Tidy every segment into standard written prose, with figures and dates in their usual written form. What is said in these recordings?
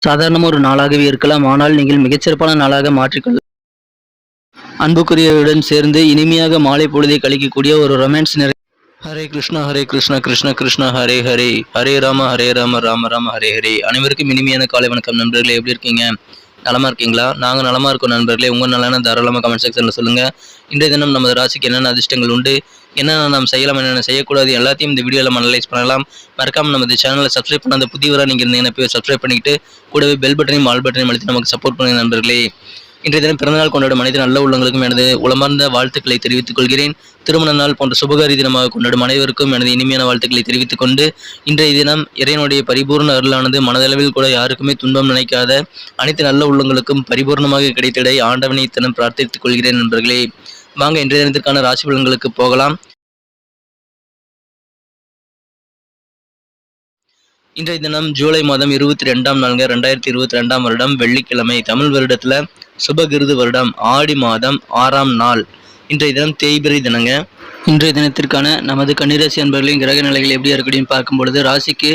சாதாரண ஒரு நாளாகவே இருக்கலாம். ஆனால் நீங்கள் மிகச்சிறப்பான நாளாக மாற்றிக்கொள்ள அன்புக்குரியவருடன் சேர்ந்து இனிமையாக மாலை பொழுதை கழிக்கக்கூடிய ஒரு ரொமான்ஸ் நிறை ஹரே கிருஷ்ணா கிருஷ்ண கிருஷ்ணா ஹரே ஹரே ஹரே ராம ராம ராம ஹரே ஹரே. அனைவருக்கும் இனிமையான காலை வணக்கம் நண்பர்களே. எப்படி இருக்கீங்க? நலமா இருக்கீங்களா? நாங்கள் நலமா இருக்கோம் நண்பர்களே. உங்கள் நலன தாராளமாக கமெண்ட் செக்ஷனில் சொல்லுங்கள். இன்றைய தினம் நமது ராசிக்கு என்னென்ன அதிர்ஷ்டங்கள் உண்டு, என்னென்ன நாம் செய்யலாம், என்னென்ன செய்யக்கூடாது, எல்லாத்தையும் இந்த வீடியோவில் நம்ம அனலைஸ் பண்ணலாம். மறக்காமல் நமது சேனலை சப்ஸ்கிரைப் பண்ண அந்த புதியவராக நீங்கள் இருந்தீங்கன்னா போய் சப்ஸ்கிரைப் பண்ணிக்கிட்டு கூடவே பெல் பட்டனையும் ஆல் பட்டனையும் அழுத்தி நமக்கு சப்போர்ட் பண்ணுங்க நண்பர்களே. இன்றைய தினம் பிறந்தநாள் கொண்டாடும் அனைத்து நல்ல உள்ளங்களுக்கும் எனது உளமார்ந்த வாழ்த்துக்களை தெரிவித்துக் கொள்கிறேன். திருமண நாள் போன்ற சுபகாரி தினமாக கொண்டாடும் அனைவருக்கும் எனது இனிமையான வாழ்த்துக்களை தெரிவித்துக் கொண்டு, இன்றைய தினம் இறைவனுடைய பரிபூர்ண அருளானது மனதளவில் கூட யாருக்குமே துன்பம் நினைக்காத அனைத்து நல்ல உள்ளங்களுக்கும் பரிபூர்ணமாக கிடைத்திட ஆண்டவனை தினம் பிரார்த்தித்துக் கொள்கிறேன் நண்பர்களே. வாங்க இன்றைய தினத்திற்கான ராசி பலன்களுக்கு போகலாம். இன்றைய தினம் ஜூலை மாதம் 22ஆம் நாள் 2022ஆம் வருடம் வெள்ளிக்கிழமை. தமிழ் வருடத்துல சுபகிருது வருடம் ஆடி மாதம் 6ஆம் நாள். இன்றைய தினம் தேய்பிறை தினங்க. இன்றைய தினத்திற்கான நமது கன்னிராசி அன்பர்களின் கிரக நிலைகள் எப்படி இருக்குன்னு பார்க்கும்பொழுது, ராசிக்கு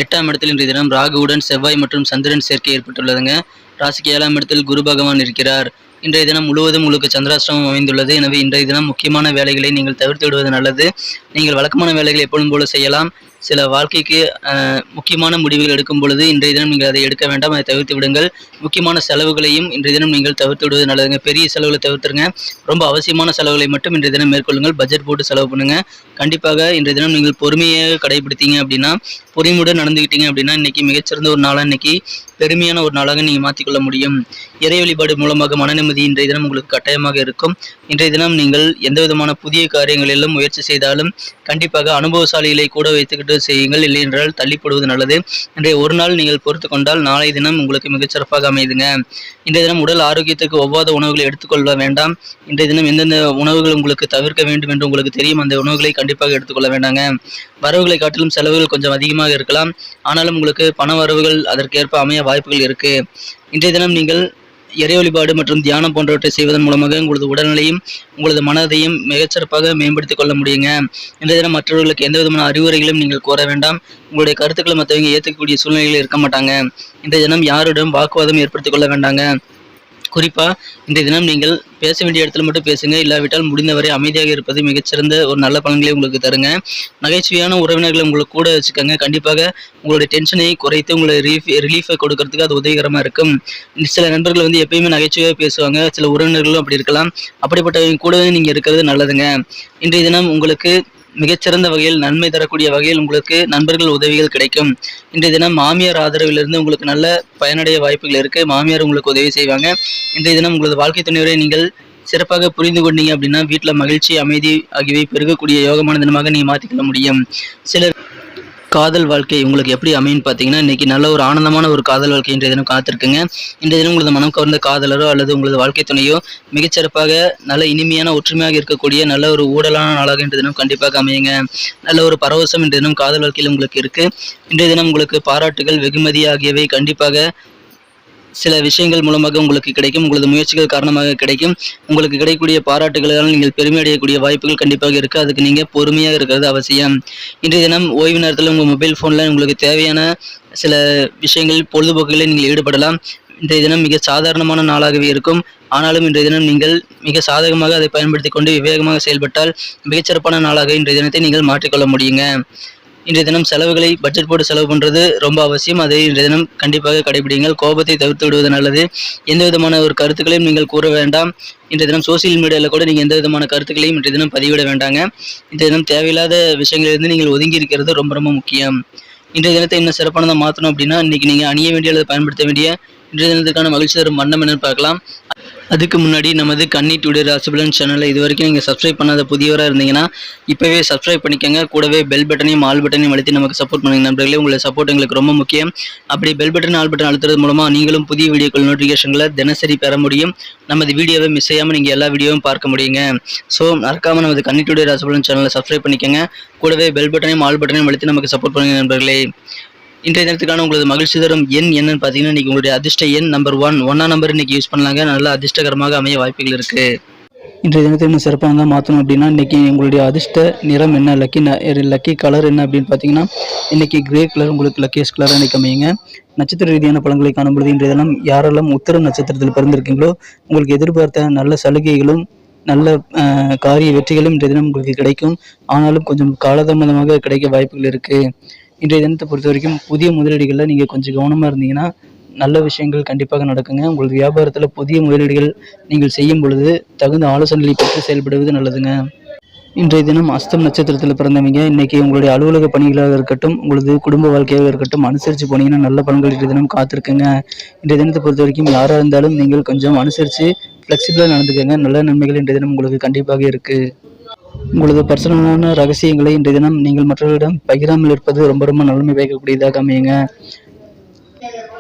8ஆம் இடத்தில் இன்றைய தினம் ராகுவுடன் செவ்வாய் மற்றும் சந்திரன் சேர்க்கை ஏற்பட்டுள்ளதுங்க. ராசிக்கு 7ஆம் இடத்தில் குரு பகவான் இருக்கிறார். இன்றைய தினம் முழுவதும் உங்களுக்கு சந்திராஷ்டிரமம் அமைந்துள்ளது. எனவே இன்றைய தினம் முக்கியமான வேலைகளை நீங்கள் தவிர்த்து விடுவது நல்லது. நீங்கள் வழக்கமான வேலைகளை எப்பொழுதும் போல செய்யலாம். சில வாழ்க்கைக்கு முக்கியமான முடிவுகள் எடுக்கும் பொழுது இன்றைய தினம் நீங்கள் அதை எடுக்க வேண்டாம், அதை தவிர்த்து விடுங்கள். முக்கியமான செலவுகளையும் இன்றைய தினம் நீங்கள் தவிர்த்து விடுவது நல்லதுங்க. பெரிய செலவுகளை தவிர்த்துருங்க. ரொம்ப அவசியமான செலவுகளை மட்டும் இன்றைய தினம் மேற்கொள்ளுங்கள். பட்ஜெட் போட்டு செலவு பண்ணுங்க. கண்டிப்பாக இன்றைய தினம் நீங்கள் பொறுமையாக கடைபிடித்தீங்க அப்படின்னா, பொறுமையுடன் நடந்துக்கிட்டீங்க அப்படின்னா, இன்னைக்கு மிகச்சிறந்த ஒரு நாளாக, இன்னைக்கு பெருமையான ஒரு நாளாக நீங்கள் மாற்றிக்கொள்ள முடியும். இறை வழிபாடு மூலமாக மன நிம்மதி இன்றைய தினம் உங்களுக்கு கட்டாயமாக இருக்கும். இன்றைய தினம் நீங்கள் எந்த விதமான புதிய காரியங்களிலும் முயற்சி செய்தாலும் கண்டிப்பாக அனுபவசாலிகளை கூட வைத்துக்கிட்டு செய்யுங்கள். இல்லை என்றால் தள்ளிப்படுவது நல்லது. இன்றைய ஒரு நாள் நீங்கள் பொறுத்து கொண்டால் நாளை தினம் உங்களுக்கு மிகச்சிறப்பாக அமையுதுங்க. இன்றைய தினம் உடல் ஆரோக்கியத்துக்கு ஒவ்வாத உணவுகளை எடுத்துக்கொள்ள வேண்டாம். இன்றைய தினம் எந்தெந்த உணவுகள் உங்களுக்கு தவிர்க்க வேண்டும் என்று உங்களுக்கு தெரியும், அந்த உணவுகளை கண்டிப்பாக எடுத்துக்கொள்ள வேண்டாங்க. வரவுகளை காட்டிலும் செலவுகள் கொஞ்சம் அதிகமாக இருக்கலாம். ஆனாலும் உங்களுக்கு பண வரவுகள் அதற்கேற்ப அமைய வாய்ப்புகள் இருக்கு. இன்றைய தினம் நீங்கள் இறை வழிபாடு மற்றும் தியானம் போன்றவற்றை செய்வதன் மூலமாக உங்களது உடல்நிலையும் உங்களது மனதையும் மிகச்சிறப்பாக மேம்படுத்திக் கொள்ள முடியுங்க. இன்றைய தினம் மற்றவர்களுக்கு எந்த விதமான அறிவுரைகளும் நீங்கள் கோர வேண்டாம். உங்களுடைய கருத்துக்களை மற்றவங்க ஏற்றுக்கக்கூடிய சூழ்நிலைகள் இருக்க மாட்டாங்க. இன்றைய தினம் யாருடன் வாக்குவாதம் ஏற்படுத்திக் கொள்ள வேண்டாங்க. குறிப்பாக இன்றைய தினம் நீங்கள் பேச வேண்டிய இடத்துல மட்டும் பேசுங்க. இல்லாவிட்டால் முடிந்தவரை அமைதியாக இருப்பது மிகச்சிறந்த ஒரு நல்ல பலன்களை உங்களுக்கு தருங்க. நகைச்சுவையான உறவினர்களை உங்களுக்கு கூட வச்சுக்கோங்க. கண்டிப்பாக உங்களுடைய டென்ஷனை குறைத்து உங்களை ரிலீஃபை கொடுக்கறதுக்கு அது உதவிகரமாக இருக்கும். சில நண்பர்கள் வந்து எப்பயுமே நகைச்சுவையாக பேசுவாங்க. சில உறவினர்களும் அப்படி இருக்கலாம். அப்படிப்பட்டவங்க கூடவே நீங்கள் இருக்கிறது நல்லதுங்க. இன்றைய தினம் உங்களுக்கு மிகச்சிறந்த வகையில் நன்மை தரக்கூடிய வகையில் உங்களுக்கு நண்பர்கள் உதவிகள் கிடைக்கும். இன்றைய தினம் மாமியார் ஆதரவிலிருந்து உங்களுக்கு நல்ல பயனடைய வாய்ப்புகள் இருக்கு. மாமியார் உங்களுக்கு உதவி செய்வாங்க. இன்றைய தினம் உங்களது வாழ்க்கை துணைவரை நீங்கள் சிறப்பாக புரிந்து கொண்டீங்க அப்படின்னா வீட்டில் மகிழ்ச்சி, அமைதி ஆகியவை பெருகக்கூடிய யோகமான தினமாக நீங்கள் மாற்றிக்கொள்ள முடியும். சிலர் காதல் வாழ்க்கை உங்களுக்கு எப்படி அமைன்னு பார்த்தீங்கன்னா, இன்னைக்கு நல்ல ஒரு ஆனந்தமான ஒரு காதல் வாழ்க்கை இன்றைய தினம் காத்திருக்குங்க. இன்றைய தினம் உங்களது மனம் கவர்ந்த காதலரோ அல்லது உங்களது வாழ்க்கை துணையோ மிகச்சிறப்பாக நல்ல இனிமையான ஒற்றுமையாக இருக்கக்கூடிய நல்ல ஒரு ஊடலான நாளாக இன்றைய தினம் கண்டிப்பாக அமையுங்க. நல்ல ஒரு பரவசம் இன்றைய தினம் காதல் வாழ்க்கையில் உங்களுக்கு இருக்கு. இன்றைய தினம் உங்களுக்கு பாராட்டுகள், வெகுமதி ஆகியவை கண்டிப்பாக சில விஷயங்கள் மூலமாக உங்களுக்கு கிடைக்கும். உங்களது முயற்சிகள் காரணமாக கிடைக்கும். உங்களுக்கு கிடைக்கக்கூடிய பாராட்டுகளால் நீங்கள் பெருமை அடையக்கூடிய வாய்ப்புகள் கண்டிப்பாக இருக்குது. அதுக்கு நீங்கள் பொறுமையாக இருக்கிறது அவசியம். இன்றைய தினம் ஓய்வு நேரத்தில் உங்கள் மொபைல் ஃபோனில் உங்களுக்கு தேவையான சில விஷயங்கள் பொழுதுபோக்குகளில் நீங்கள் ஈடுபடலாம். இன்றைய தினம் மிக சாதாரணமான நாளாகவே இருக்கும். ஆனாலும் இன்றைய தினம் நீங்கள் மிக சாதகமாக அதை பயன்படுத்தி கொண்டு விவேகமாக செயல்பட்டால் மிகச்சிறப்பான நாளாக இன்றைய தினத்தை நீங்கள் மாற்றிக்கொள்ள முடியுங்க. இன்றைய தினம் செலவுகளை பட்ஜெட் போட்டு செலவு பண்ணுறது ரொம்ப அவசியம். அதை இன்றைய தினம் கண்டிப்பாக கடைபிடிங்கள். கோபத்தை தவிர்த்து விடுவது நல்லது. எந்த விதமான ஒரு கருத்துக்களையும் நீங்கள் கூற வேண்டாம். இன்றைய தினம் சோசியல் மீடியாவில் கூட நீங்கள் எந்த விதமான கருத்துக்களையும் இன்றைய தினம் பதிவிட வேண்டாங்க. இன்றைய தினம் தேவையில்லாத விஷயங்களிலிருந்து நீங்கள் ஒதுங்கி இருக்கிறது ரொம்ப ரொம்ப முக்கியம். இன்றைய தினத்தை இன்னும் சிறப்பானதாக மாற்றணும் அப்படின்னா, இன்னைக்கு நீங்கள் அணிய வேண்டிய அல்லது பயன்படுத்த வேண்டிய இன்றைய தினத்துக்கான மகிழ்ச்சி தரும் வண்ணம் என்னன்னு பார்க்கலாம். அதுக்கு முன்னாடி நமது கன்னி டுடே ராசிபலன் சேனலை இது வரைக்கும் நீங்கள் சப்ஸ்கிரைப் பண்ணாத புதியவராக இருந்தீங்கன்னா இப்போவே சப்ஸ்கிரைப் பண்ணிக்கோங்க. கூடவே பெல் பட்டனையும் ஆல் பட்டனையும் அழுத்தி நமக்கு சப்போர்ட் பண்ணுங்க நண்பர்களே. உங்களை சப்போர்ட் எங்களுக்கு ரொம்ப முக்கியம். அப்படி பெல் பட்டன் ஆல் பட்டன் அழுத்துறது மூலமாக நீங்களும் புதிய வீடியோக்கள் நோட்டிஃபிகேஷன்களை தினசரி பெற முடியும். நமது வீடியோவை மிஸ் செய்யாமல் நீங்கள் எல்லா வீடியோவும் பார்க்க முடியுங்க. ஸோ மறக்காமல் நமது கன்னி டுடே ராசிபலன் சேனலை சப்ஸ்கிரைப் பண்ணிக்கோங்க. கூடவே பெல் பட்டனையும் ஆல் பட்டனையும் அழுத்தி நமக்கு சப்போர்ட் பண்ணுங்க நண்பர்களே. இன்றைய தினத்துக்கான உங்களது மகிழ்ச்சி தரும் எண் என்னன்னு பார்த்தீங்கன்னா, இன்னைக்கு உங்களுடைய அதிர்ஷ்ட எண் நம்பர் 1 ஒன்றாம் நம்பர் இன்னைக்கு யூஸ் பண்ணலாங்க. நல்ல அதிர்ஷ்டகரமாக அமைய வாய்ப்புகள் இருக்கு. இன்றைய தினத்தை இன்னும் சிறப்பாக தான் மாற்றணும் அப்படின்னா, இன்றைக்கி உங்களுடைய அதிர்ஷ்ட நிறம் என்ன, லக்கி கலர் என்ன அப்படின்னு பார்த்தீங்கன்னா, இன்றைக்கி கிரே கலர் உங்களுக்கு லக்கியஸ்ட் கலராக இன்றைக்கி அமையுங்க. நட்சத்திர ரீதியான பலன்களை காணும்பொழுது இன்றைய தினம் யாரெல்லாம் உத்திரம் நட்சத்திரத்தில் பிறந்திருக்கீங்களோ உங்களுக்கு எதிர்பார்த்த நல்ல சலுகைகளும் நல்ல காரிய வெற்றிகளும் இன்றைய தினம் உங்களுக்கு கிடைக்கும். ஆனாலும் கொஞ்சம் காலதாமதமாக கிடைக்க வாய்ப்புகள் இருக்கு. இன்றைய தினத்தை பொறுத்த வரைக்கும் புதிய முதலீடுகளில் நீங்கள் கொஞ்சம் கவனமாக இருந்தீங்கன்னா நல்ல விஷயங்கள் கண்டிப்பாக நடக்குங்க. உங்கள் வியாபாரத்தில் புதிய முதலீடுகள் நீங்கள் செய்யும் பொழுது தகுந்த ஆலோசனைகளை பெற்று செயல்படுவது நல்லதுங்க. இன்றைய தினம் அஸ்தம் நட்சத்திரத்தில் பிறந்தவங்க இன்னைக்கு உங்களுடைய அலுவலக பணிகளாக இருக்கட்டும், உங்களது குடும்ப வாழ்க்கையாக இருக்கட்டும், அனுசரித்து போனீங்கன்னா நல்ல பலன்கள் இன்றைய தினம் காத்திருக்குங்க. இன்றைய தினத்தை பொறுத்த வரைக்கும் யாராக இருந்தாலும் நீங்கள் கொஞ்சம் அனுசரித்து ஃப்ளெக்சிபிளாக நடந்துக்கங்க. நல்ல நன்மைகள் இன்றைய தினம் உங்களுக்கு கண்டிப்பாக இருக்குது. உங்களது பர்சனலான ரகசியங்களை இன்றைய தினம் நீங்கள் மற்றவர்களிடம் பகிராமல் இருப்பது ரொம்ப ரொம்ப நன்மை பயக்கக்கூடியதாக அமையுங்க.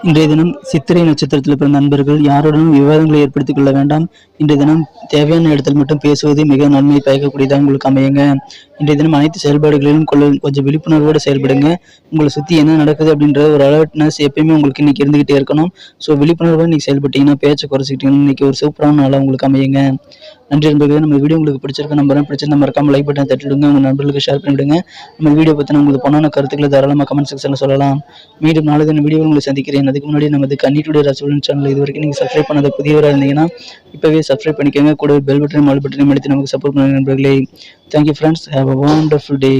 இன்றைய தினம் சித்திரை நட்சத்திரத்தில் பிறந்த நண்பர்கள் யாருடனும் விவாதங்களை ஏற்படுத்திக் கொள்ள வேண்டாம். இன்றைய தினம் தேவையான இடத்தில் மட்டும் பேசுவது மிக நன்மை பயக்கக்கூடியதாக உங்களுக்கு அமையுங்க. இன்றைய தினம் அனைத்து செயல்பாடுகளிலும் கொஞ்சம் விழிப்புணர்வோடு செயல்படுங்க. உங்களை சுற்றி என்ன நடக்குது அப்படின்ற ஒரு அலர்ட்னஸ் எப்பயுமே உங்களுக்கு இன்னைக்கு இருந்துகிட்டே இருக்கணும். ஸோ விழிப்புணர்வோடு இன்னைக்கு செயல்பட்டீங்கன்னா பேச்சை குறைச்சிக்கிட்டீங்கன்னா இன்னைக்கு ஒரு சூப்பரான நாளாக உங்களுக்கு அமையுங்க. நன்றி நண்பர்களே. நம்ம வீடியோ உங்களுக்கு பிடிச்சிருக்க நம்பரை பிடிச்சிருந்தா மறக்காம லைக் பட்டன் தட்டிவிடுங்க. உங்கள் நண்பர்களுக்கு ஷேர் பண்ணிவிடுங்க. நம்ம வீடியோ பற்றின உங்களுக்கு பொண்ணான கருத்துக்களை தாராளமாக கமெண்ட் செக்ஷனில் சொல்லலாம். மீண்டும் நாளை தின வீடியோ உங்களை சந்திக்கிறேன். அதுக்கு முன்னாடி நமது கன்னி டுடே ராசிபலன் சேனல் இது வரைக்கும் நீங்கள் சப்ஸ்கிரைப் பண்ணாத புதியவராக இருந்தீங்கன்னா இப்போவே சப்ஸ்கிரைப் பண்ணிக்கோங்க. கூட பெல் பட்டனையும் ஆல் பட்டனையும் அடித்து நமக்கு சப்போர்ட் பண்ணுங்க நண்பர்களே. Thank you friends. Have a wonderful day.